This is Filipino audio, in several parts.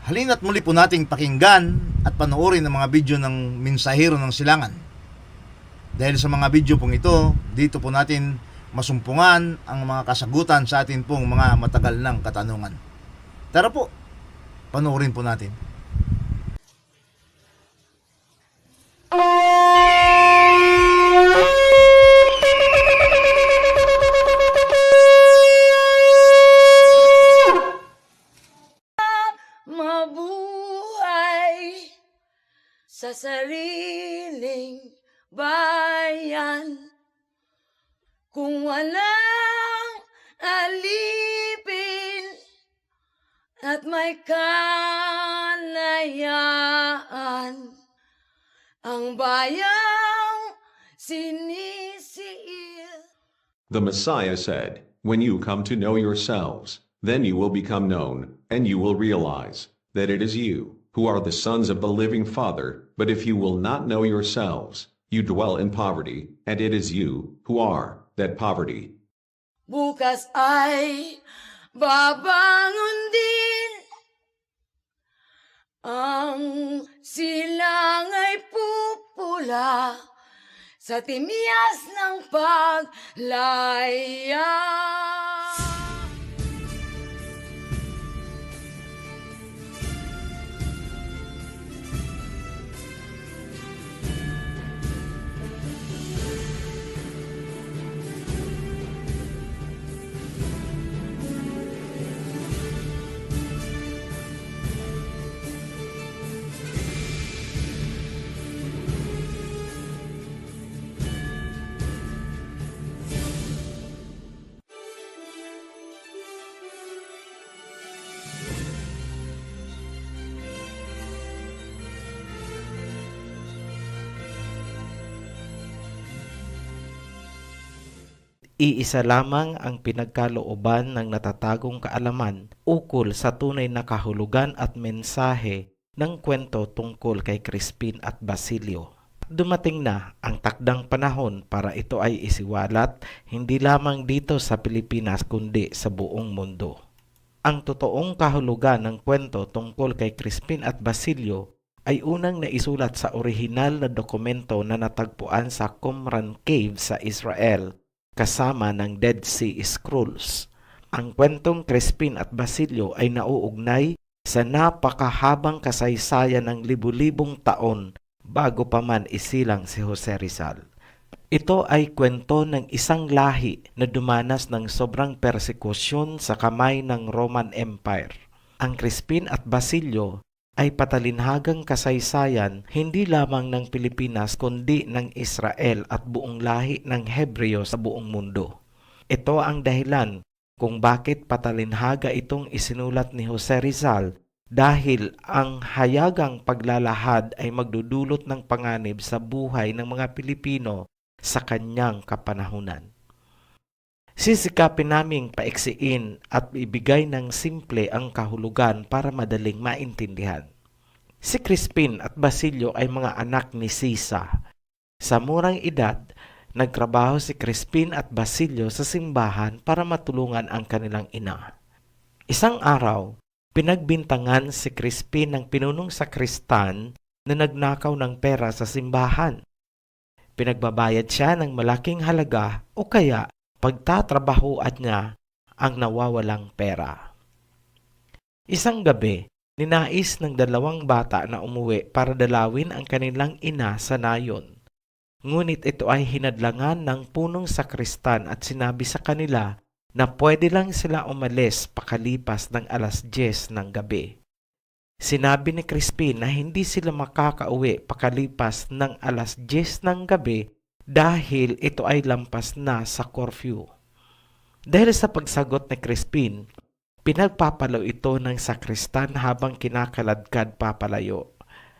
Halina't muli po nating pakinggan at panoorin ang mga video ng Mensahero ng Silangan. Dahil sa mga video pong ito, dito po natin masumpungan ang mga kasagutan sa atin pong mga matagal ng katanungan. Tara po, panoorin po natin. Mabuhay sa sariling bayan kung walang alipin at may kalayaan ang bayang sinisiil. The Messiah said, "When you come to know yourselves, then you will become known, and you will realize that it is you who are the sons of the living Father. But if you will not know yourselves, you dwell in poverty, and it is you who are that poverty." Bukas ay babangon din, ang silang ay pupula sa timyas ng paglaya. Iisa lamang ang pinagkalooban ng natatagong kaalaman ukol sa tunay na kahulugan at mensahe ng kwento tungkol kay Crispin at Basilio. Dumating na ang takdang panahon para ito ay isiwalat hindi lamang dito sa Pilipinas kundi sa buong mundo. Ang totoong kahulugan ng kwento tungkol kay Crispin at Basilio ay unang naisulat sa orihinal na dokumento na natagpuan sa Qumran Cave sa Israel kasama ng Dead Sea Scrolls. Ang kwentong Crispin at Basilio ay nauugnay sa napakahabang kasaysayan ng libu-libong taon bago pa man isilang si Jose Rizal. Ito ay kwento ng isang lahi na dumanas ng sobrang persekusyon sa kamay ng Roman Empire. Ang Crispin at Basilio ay patalinhagang kasaysayan hindi lamang ng Pilipinas kundi ng Israel at buong lahi ng Hebreo sa buong mundo. Ito ang dahilan kung bakit patalinhaga itong isinulat ni Jose Rizal dahil ang hayagang paglalahad ay magdudulot ng panganib sa buhay ng mga Pilipino sa kanyang kapanahunan. Sisikapin naming paiksiin at ibigay ng simple ang kahulugan para madaling maintindihan. Si Crispin at Basilio ay mga anak ni Sisa. Sa murang edad, nagtrabaho si Crispin at Basilio sa simbahan para matulungan ang kanilang ina. Isang araw, pinagbintangan si Crispin ng pinunong sakristan na nagnakaw ng pera sa simbahan. Pinagbabayad siya ng malaking halaga o kaya pagtatrabahuan niya ang nawawalang pera. Isang gabi, ninais ng dalawang bata na umuwi para dalawin ang kanilang ina sa nayon. Ngunit ito ay hinadlangan ng punong sakristan at sinabi sa kanila na pwede lang sila umalis pakalipas ng 10:00 ng gabi. Sinabi ni Crispin na hindi sila makakauwi pakalipas ng 10:00 ng gabi dahil ito ay lampas na sa curfew. Dahil sa pagsagot ni Crispin, pinagpapalaw ito ng sakristan habang kinakaladkad papalayo.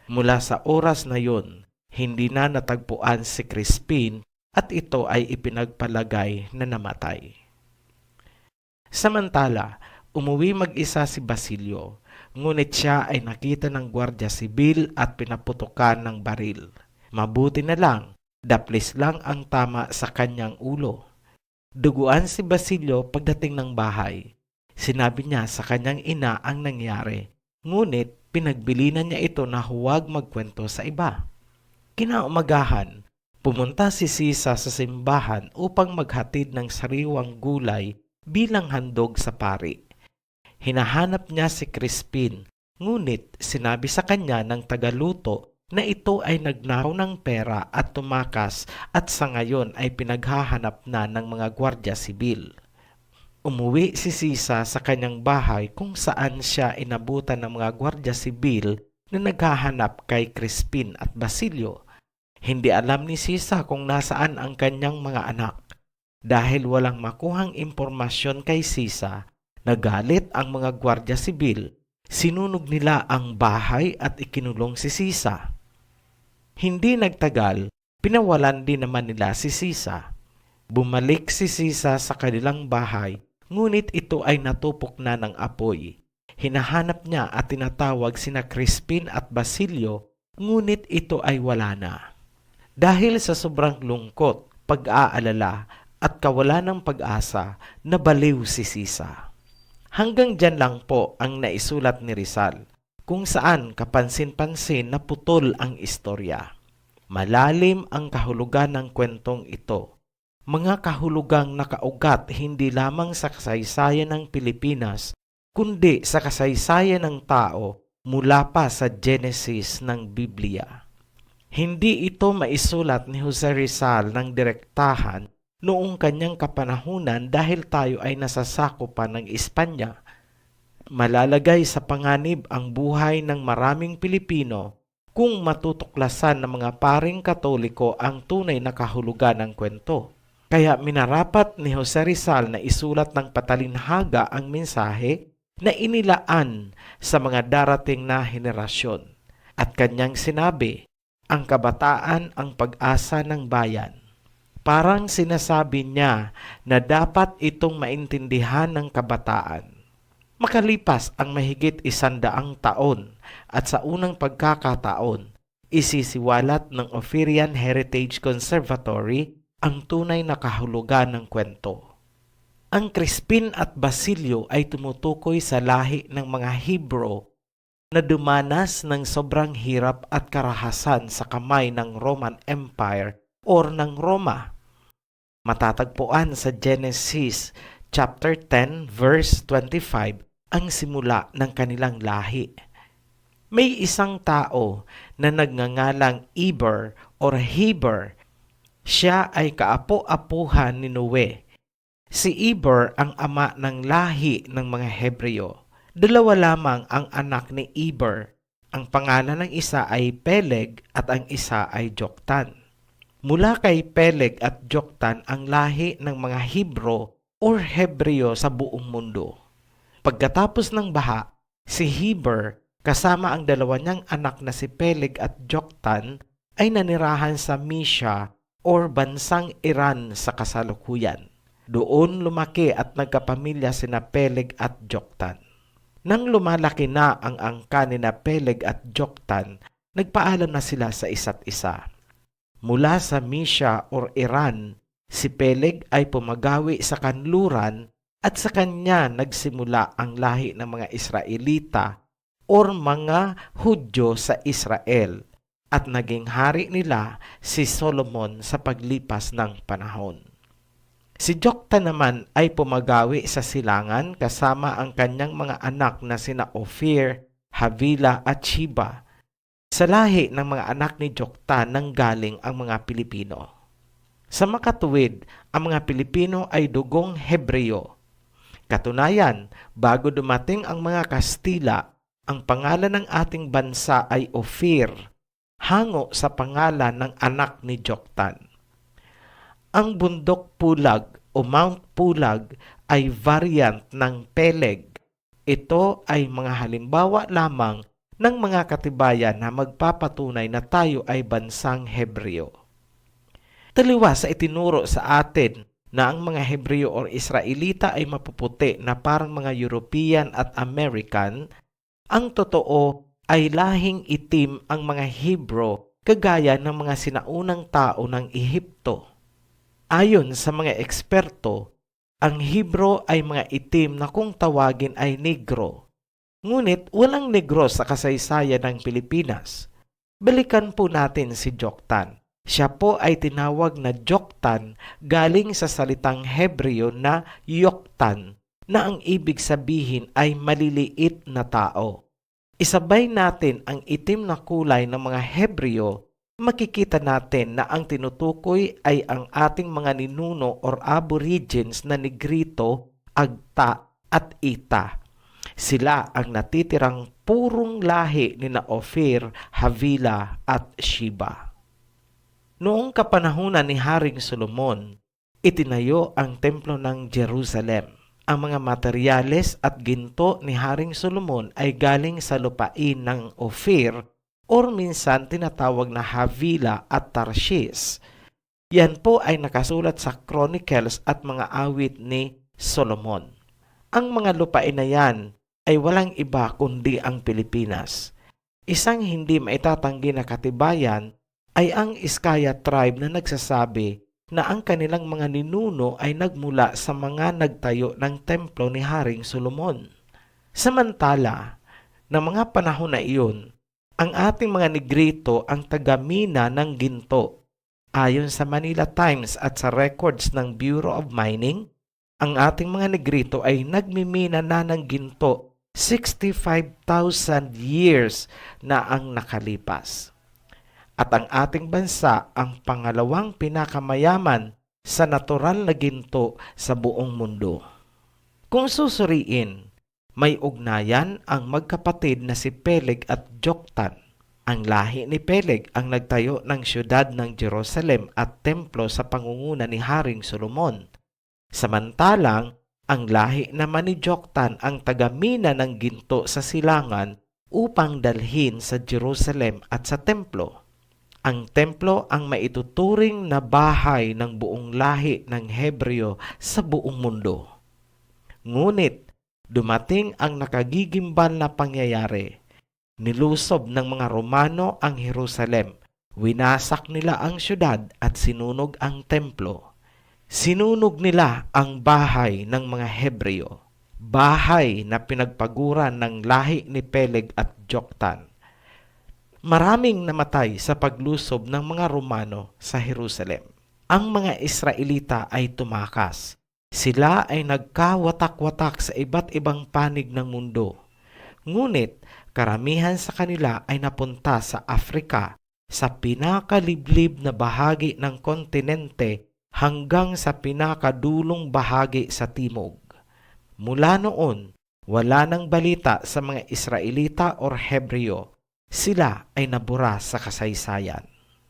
Mula sa oras na yon, hindi na natagpuan si Crispin at ito ay ipinagpalagay na namatay. Samantala, umuwi mag-isa si Basilio, ngunit siya ay nakita ng gwardiya sibil at pinaputukan ng baril. Mabuti na lang, daplis lang ang tama sa kanyang ulo. Duguan si Basilio pagdating ng bahay. Sinabi niya sa kanyang ina ang nangyari, ngunit pinagbilinan niya ito na huwag magkwento sa iba. Kinaumagahan, pumunta si Sisa sa simbahan upang maghatid ng sariwang gulay bilang handog sa pari. Hinahanap niya si Crispin, ngunit sinabi sa kanya ng tagaluto na ito ay nagnakaw ng pera at tumakas at sa ngayon ay pinaghahanap na ng mga gwardya sibil. Umuwi si Sisa sa kanyang bahay kung saan siya inabutan ng mga gwardya sibil na naghahanap kay Crispin at Basilio. Hindi alam ni Sisa kung nasaan ang kanyang mga anak. Dahil walang makuhang impormasyon kay Sisa, nagalit ang mga gwardya sibil, sinunog nila ang bahay at ikinulong si Sisa. Hindi nagtagal, pinawalan din naman nila si Sisa. Bumalik si Sisa sa kanilang bahay, ngunit ito ay natupok na ng apoy. Hinahanap niya at tinatawag sina Crispin at Basilio, ngunit ito ay wala na. Dahil sa sobrang lungkot, pag-aalala at kawalan ng pag-asa, nabaliw si Sisa. Hanggang dyan lang po ang naisulat ni Rizal, kung saan kapansin-pansin na putol ang istorya. Malalim ang kahulugan ng kwentong ito. Mga kahulugang nakaugat hindi lamang sa kasaysayan ng Pilipinas, kundi sa kasaysayan ng tao mula pa sa Genesis ng Biblia. Hindi ito maisulat ni Jose Rizal ng direktahan noong kanyang kapanahunan dahil tayo ay nasasakupan ng Espanya. Malalagay sa panganib ang buhay ng maraming Pilipino kung matutuklasan ng mga paring Katoliko ang tunay na kahulugan ng kwento. Kaya minarapat ni Jose Rizal na isulat ng patalinhaga ang mensahe na inilaan sa mga darating na henerasyon. At kanyang sinabi, ang kabataan ang pag-asa ng bayan. Parang sinasabi niya na dapat itong maintindihan ng kabataan. Makalipas ang mahigit 100 taon at sa unang pagkakataon, isisiwalat ng Ophirian Heritage Conservatory ang tunay na kahulugan ng kwento. Ang Crispin at Basilio ay tumutukoy sa lahi ng mga Hebrew na dumanas ng sobrang hirap at karahasan sa kamay ng Roman Empire or ng Roma. Matatagpuan sa Genesis chapter 10 verse 25 ang simula ng kanilang lahi. May isang tao na nagngangalang Eber or Heber. Siya ay kaapo-apuhan ni Noe. Si Eber ang ama ng lahi ng mga Hebreo. 2 lamang ang anak ni Eber. Ang pangalan ng isa ay Peleg at ang isa ay Joktan. Mula kay Peleg at Joktan ang lahi ng mga Hebro or Hebreo sa buong mundo. Pagkatapos ng baha, si Heber kasama ang dalawa niyang anak na si Peleg at Joktan ay nanirahan sa Mysia or bansang Iran sa kasalukuyan. Doon lumaki at nagkapamilya sina Peleg at Joktan. Nang lumalaki na ang angka nina Peleg at Joktan, nagpaalam na sila sa isa't isa. Mula sa Mysia or Iran, si Peleg ay pumagawi sa kanluran at sa kanya nagsimula ang lahi ng mga Israelita or mga Hudyo sa Israel at naging hari nila si Solomon sa paglipas ng panahon. Si Joktan naman ay pumagawi sa silangan kasama ang kanyang mga anak na sina Ophir, Havila at Sheba. Sa lahi ng mga anak ni Joktan nanggaling ang mga Pilipino. Sa makatuwid, ang mga Pilipino ay dugong Hebreo. Katunayan, bago dumating ang mga Kastila, ang pangalan ng ating bansa ay Ophir, hango sa pangalan ng anak ni Joktan. Ang bundok Pulag o Mount Pulag ay variant ng Peleg. Ito ay mga halimbawa lamang ng mga katibayan na magpapatunay na tayo ay bansang Hebreo. Taliwas sa itinuro sa atin na ang mga Hebreo or Israelita ay mapuputi na parang mga European at American, ang totoo ay lahing itim ang mga Hebrew kagaya ng mga sinaunang tao ng Ehipto. Ayon sa mga eksperto, ang Hebrew ay mga itim na kung tawagin ay negro. Ngunit walang negro sa kasaysayan ng Pilipinas. Balikan po natin si Joktan. Siya po ay tinawag na Joktan galing sa salitang Hebreo na Yoktan, na ang ibig sabihin ay maliliit na tao. Isabay natin ang itim na kulay ng mga Hebreo, makikita natin na ang tinutukoy ay ang ating mga ninuno or aborigines na Negrito, Agta at Ita. Sila ang natitirang purong lahi ni na Ophir, Havila at Sheba. Noong kapanahunan ni Haring Solomon, itinayo ang templo ng Jerusalem. Ang mga materyales at ginto ni Haring Solomon ay galing sa lupain ng Ophir or minsan tinatawag na Havila at Tarshish. Yan po ay nakasulat sa Chronicles at mga awit ni Solomon. Ang mga lupain na yan ay walang iba kundi ang Pilipinas. Isang hindi maitatanggi na katibayan ay ang Iskaya tribe na nagsasabi na ang kanilang mga ninuno ay nagmula sa mga nagtayo ng templo ni Haring Solomon. Samantala, ng mga panahon na iyon, ang ating mga Negrito ang tagamina ng ginto. Ayon sa Manila Times at sa records ng Bureau of Mining, ang ating mga Negrito ay nagmimina na ng ginto 65,000 years na ang nakalipas. At ang ating bansa ang pangalawang pinakamayaman sa natural na ginto sa buong mundo. Kung susuriin, may ugnayan ang magkapatid na si Peleg at Joktan. Ang lahi ni Peleg ang nagtayo ng siyudad ng Jerusalem at templo sa pangunguna ni Haring Solomon. Samantalang, ang lahi naman ni Joktan ang tagamina ng ginto sa silangan upang dalhin sa Jerusalem at sa templo. Ang templo ang maituturing na bahay ng buong lahi ng Hebreo sa buong mundo. Ngunit, dumating ang nakagigimbal na pangyayari. Nilusob ng mga Romano ang Jerusalem. Winasak nila ang syudad at sinunog ang templo. Sinunog nila ang bahay ng mga Hebreo, bahay na pinagpaguran ng lahi ni Peleg at Joktan. Maraming namatay sa paglusob ng mga Romano sa Jerusalem. Ang mga Israelita ay tumakas. Sila ay nagkawatak-watak sa iba't ibang panig ng mundo. Ngunit karamihan sa kanila ay napunta sa Afrika, sa pinakaliblib na bahagi ng kontinente hanggang sa pinakadulong bahagi sa timog. Mula noon, wala nang balita sa mga Israelita or Hebreo. Sila ay nabura sa kasaysayan.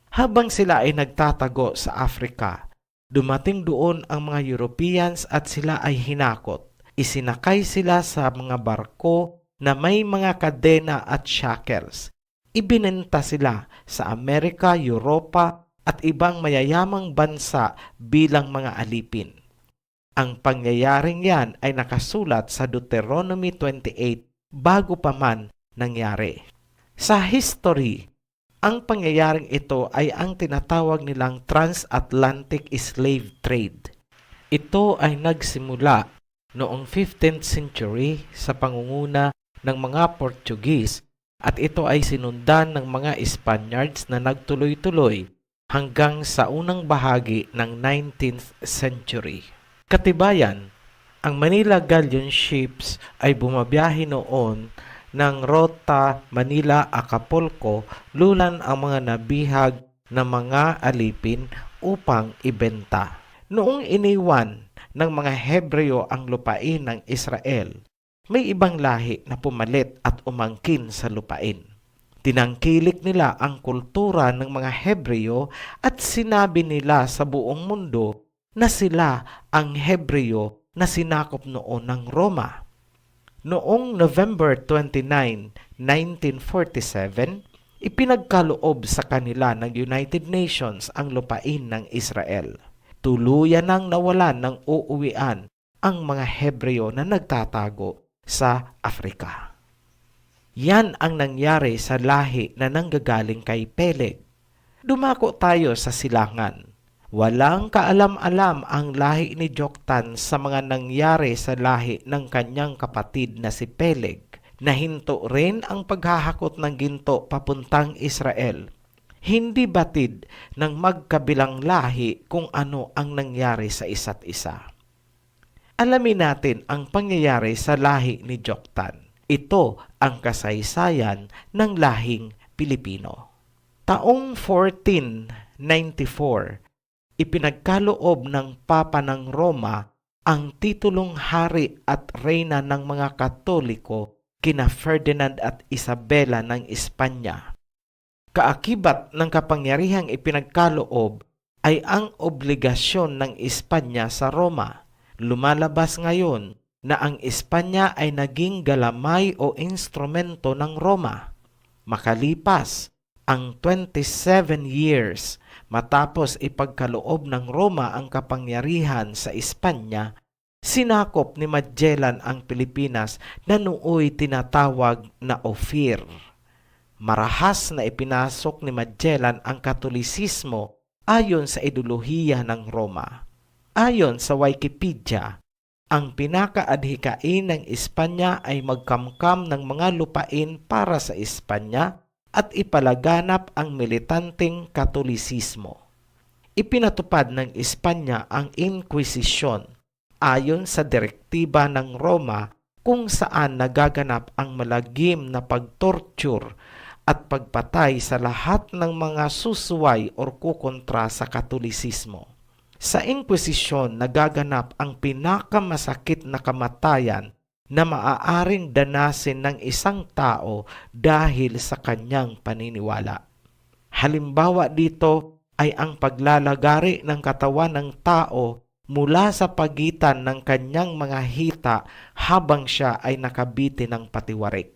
Habang sila ay nagtatago sa Afrika, dumating doon ang mga Europeans at sila ay hinakot. Isinakay sila sa mga barko na may mga kadena at shackles. Ibinenta sila sa Amerika, Europa at ibang mayayamang bansa bilang mga alipin. Ang pangyayaring yan ay nakasulat sa Deuteronomy 28 bago pa man nangyari. Sa history, ang pangyayaring ito ay ang tinatawag nilang transatlantic slave trade. Ito ay nagsimula noong 15th century sa pangunguna ng mga Portuguese at ito ay sinundan ng mga Spaniards na nagtuloy-tuloy hanggang sa unang bahagi ng 19th century. Katibayan, ang Manila Galleon ships ay bumabiyahe noon ng Rota Manila-Acapulco, lulan ang mga nabihag na mga alipin upang ibenta. Noong iniwan ng mga Hebreo ang lupain ng Israel, may ibang lahi na pumalit at umangkin sa lupain. Tinangkilik nila ang kultura ng mga Hebreo at sinabi nila sa buong mundo na sila ang Hebreo na sinakop noon ng Roma. Noong November 29, 1947, ipinagkaloob sa kanila ng United Nations ang lupain ng Israel. Tuluyan nang nawalan ng uuwian ang mga Hebreo na nagtatago sa Afrika. Yan ang nangyari sa lahi na nanggagaling kay Peleg. Dumako tayo sa silangan. Walang kaalam-alam ang lahi ni Joktan sa mga nangyari sa lahi ng kanyang kapatid na si Peleg. Nahinto rin ang paghahakot ng ginto papuntang Israel. Hindi batid ng magkabilang lahi kung ano ang nangyari sa isa't isa. Alamin natin ang pangyayari sa lahi ni Joktan. Ito ang kasaysayan ng lahing Pilipino. Taong 1494, ipinagkaloob ng Papa ng Roma ang titulong hari at reyna ng mga Katoliko kina Ferdinand at Isabela ng Espanya. Kaakibat ng kapangyarihang ipinagkaloob ay ang obligasyon ng Espanya sa Roma. Lumalabas ngayon na ang Espanya ay naging galamay o instrumento ng Roma. Makalipas ang 27 years matapos ipagkaloob ng Roma ang kapangyarihan sa Espanya, sinakop ni Magellan ang Pilipinas na nooy tinatawag na Ophir. Marahas na ipinasok ni Magellan ang Katolisismo ayon sa ideolohiya ng Roma. Ayon sa Wikipedia, ang pinakaadhikain ng Espanya ay magkamkam ng mga lupain para sa Espanya at ipalaganap ang militanteng Katolisismo. Ipinatupad ng Espanya ang Inquisition ayon sa direktiba ng Roma kung saan nagaganap ang malagim na pagtorture at pagpatay sa lahat ng mga susuway o kukontra sa Katolisismo. Sa Inquisition, nagaganap ang pinakamasakit na kamatayan na maaaring danasin ng isang tao dahil sa kanyang paniniwala. Halimbawa dito ay ang paglalagari ng katawan ng tao mula sa pagitan ng kanyang mga hita habang siya ay nakabiti ng patiwarik.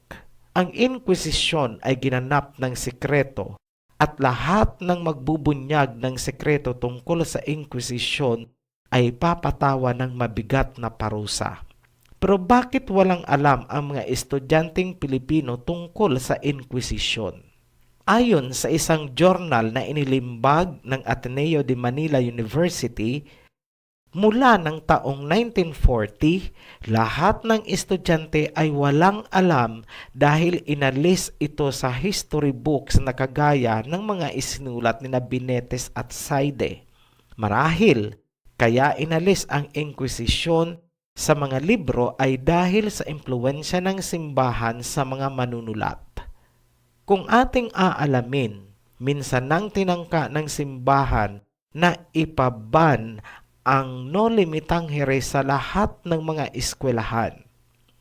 Ang Inquisition ay ginanap ng sikreto at lahat ng magbubunyag ng sekreto tungkol sa Inquisition ay papatawa ng mabigat na parusa. Pero bakit walang alam ang mga estudyanteng Pilipino tungkol sa Inquisition? Ayon sa isang journal na inilimbag ng Ateneo de Manila University, mula ng taong 1940, lahat ng estudyante ay walang alam dahil inalis ito sa history books na kagaya ng mga isinulat ni Binetes at Saide. Marahil, kaya inalis ang Inquisition sa mga libro ay dahil sa impluwensya ng simbahan sa mga manunulat. Kung ating aalamin, minsan nang tinangka ng simbahan na ipaban ang no-limitang here sa lahat ng mga eskwelahan.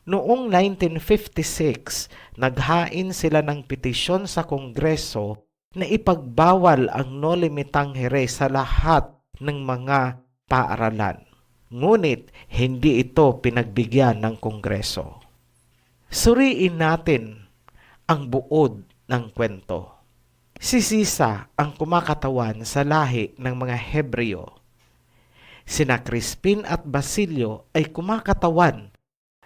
Noong 1956, naghain sila ng petisyon sa Kongreso na ipagbawal ang no-limitang here sa lahat ng mga paaralan. Ngunit hindi ito pinagbigyan ng Kongreso. Suriin natin ang buod ng kwento. Si Sisa ang kumakatawan sa lahi ng mga Hebreo. Sina Crispin at Basilio ay kumakatawan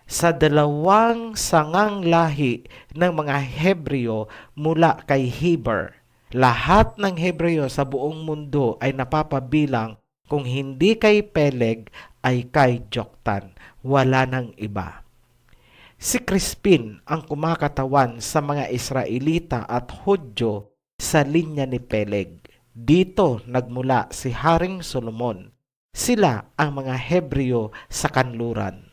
sa dalawang sangang lahi ng mga Hebreo mula kay Heber. Lahat ng Hebreo sa buong mundo ay napapabilang kung hindi kay Peleg ay kay Joktan. Wala nang iba. Si Crispin ang kumakatawan sa mga Israelita at Hudyo sa linya ni Peleg. Dito nagmula si Haring Solomon. Sila ang mga Hebreo sa kanluran.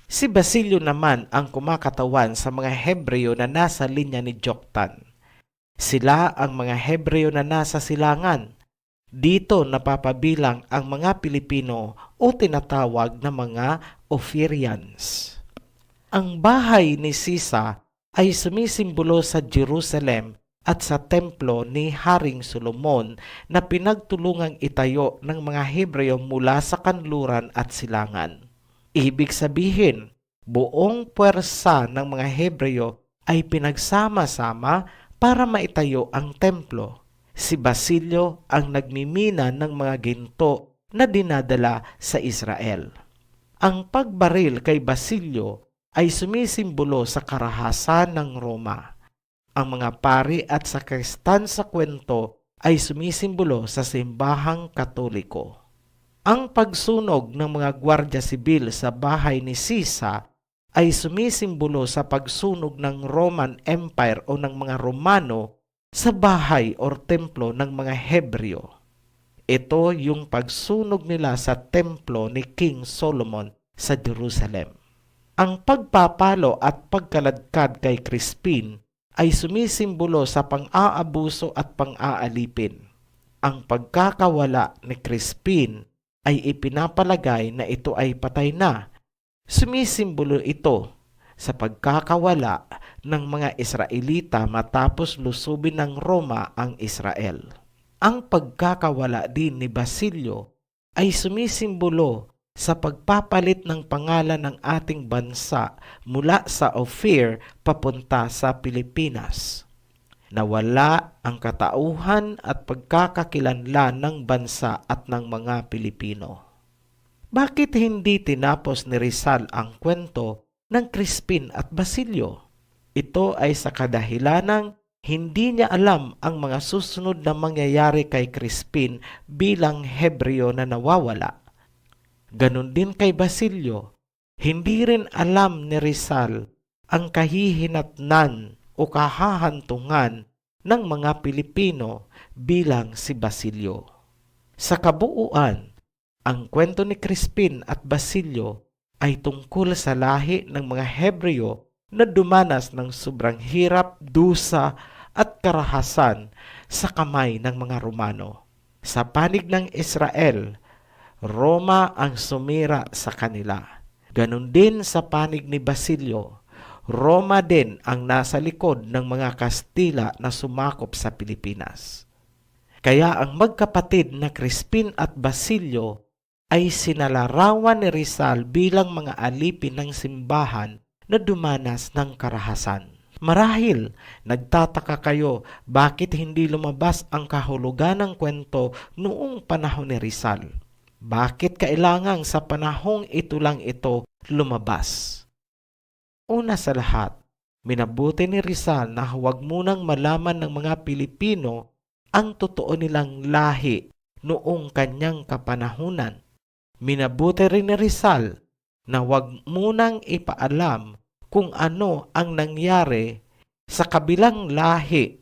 Si Basilio naman ang kumakatawan sa mga Hebreo na nasa linya ni Joktan. Sila ang mga Hebreo na nasa silangan. Dito napapabilang ang mga Pilipino o tinatawag na mga Ophirians. Ang bahay ni Sisa ay sumisimbolo sa Jerusalem at sa templo ni Haring Solomon na pinagtulungang itayo ng mga Hebreo mula sa kanluran at silangan. Ibig sabihin, buong puwersa ng mga Hebreo ay pinagsama-sama para maitayo ang templo. Si Basilio ang nagmimina ng mga ginto na dinadala sa Israel. Ang pagbaril kay Basilio ay sumisimbolo sa karahasan ng Roma. Ang mga pari at sakristan sa kwento ay sumisimbolo sa simbahang Katoliko. Ang pagsunog ng mga gwardya sibil sa bahay ni Sisa ay sumisimbolo sa pagsunog ng Roman Empire o ng mga Romano sa bahay o templo ng mga Hebreo. Ito yung pagsunog nila sa templo ni King Solomon sa Jerusalem. Ang pagpapalo at pagkaladkad kay Crispin ay sumisimbolo sa pang-aabuso at pang-aalipin. Ang pagkakawala ni Crispin ay ipinapalagay na ito ay patay na. Sumisimbolo ito sa pagkakawala ng mga Israelita matapos lusubin ng Roma ang Israel. Ang pagkakawala din ni Basilio ay sumisimbolo sa pagpapalit ng pangalan ng ating bansa mula sa Ophir papunta sa Pilipinas. Nawala ang katauhan at pagkakakilanlan ng bansa at ng mga Pilipino. Bakit hindi tinapos ni Rizal ang kwento ng Crispin at Basilio? Ito ay sa kadahilanang hindi niya alam ang mga susunod na mangyayari kay Crispin bilang Hebreo na nawawala. Ganon din kay Basilio, hindi rin alam ni Rizal ang kahihinatnan o kahahantungan ng mga Pilipino bilang si Basilio. Sa kabuuan, ang kwento ni Crispin at Basilio ay tungkol sa lahi ng mga Hebreo na dumanas ng sobrang hirap, dusa at karahasan sa kamay ng mga Romano. Sa panig ng Israel, Roma ang sumira sa kanila. Ganon din sa panig ni Basilio, Roma din ang nasa likod ng mga Kastila na sumakop sa Pilipinas. Kaya ang magkapatid na Crispin at Basilio ay sinalarawan ni Rizal bilang mga alipin ng simbahan na dumanas ng karahasan. Marahil, nagtataka kayo bakit hindi lumabas ang kahulugan ng kwento noong panahon ni Rizal. Bakit kailangang sa panahong ito lang ito lumabas? Una sa lahat, minabuti ni Rizal na huwag munang malaman ng mga Pilipino ang totoo nilang lahi noong kanyang kapanahunan. Minabuti rin ni Rizal na huwag munang ipaalam kung ano ang nangyari sa kabilang lahi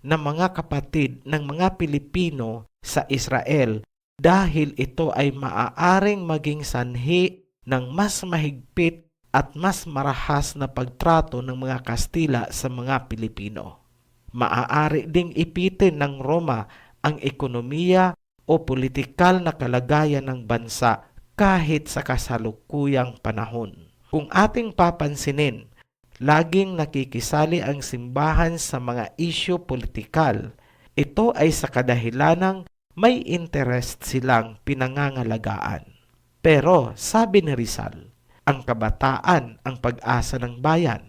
ng mga kapatid ng mga Pilipino sa Israel dahil ito ay maaaring maging sanhi ng mas mahigpit at mas marahas na pagtrato ng mga Kastila sa mga Pilipino. Maaari ding ipitin ng Roma ang ekonomiya o politikal na kalagayan ng bansa kahit sa kasalukuyang panahon. Kung ating papansinin, laging nakikisali ang simbahan sa mga isyu politikal. Ito ay sa kadahilanang may interest silang pinangangalagaan. Pero sabi ni Rizal, ang kabataan ang pag-asa ng bayan.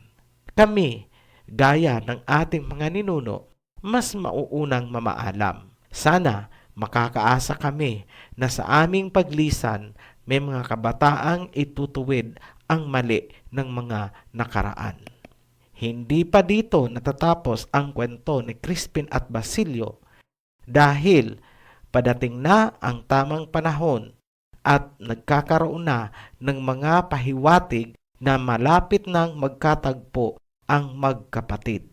Kami, gaya ng ating mga ninuno, mas mauunang mamaalam. Sana makakaasa kami na sa aming paglisan may mga kabataang itutuwid ang mali ng mga nakaraan. Hindi pa dito natatapos ang kwento ni Crispin at Basilio dahil padating na ang tamang panahon at nagkakaroon na ng mga pahiwatig na malapit nang magkatagpo ang magkapatid.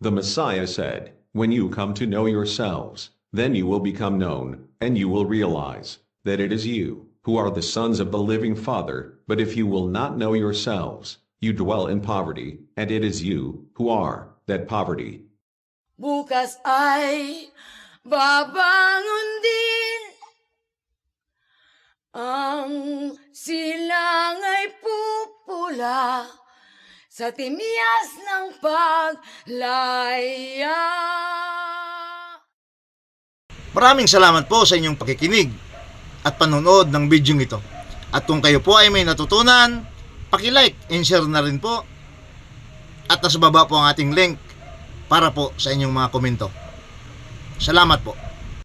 The Messiah said, "When you come to know yourselves, then you will become known, and you will realize that it is you who are the sons of the living Father. But if you will not know yourselves, you dwell in poverty, and it is you who are that poverty." Bukas ay babangon din ang silang ay pupula sa timyas ng paglaya. Maraming salamat po sa inyong pakikinig at panonood ng video ito. At kung kayo po ay may natutunan, paki-like and share na rin po. At nasa baba po ang ating link para po sa inyong mga komento. Salamat po.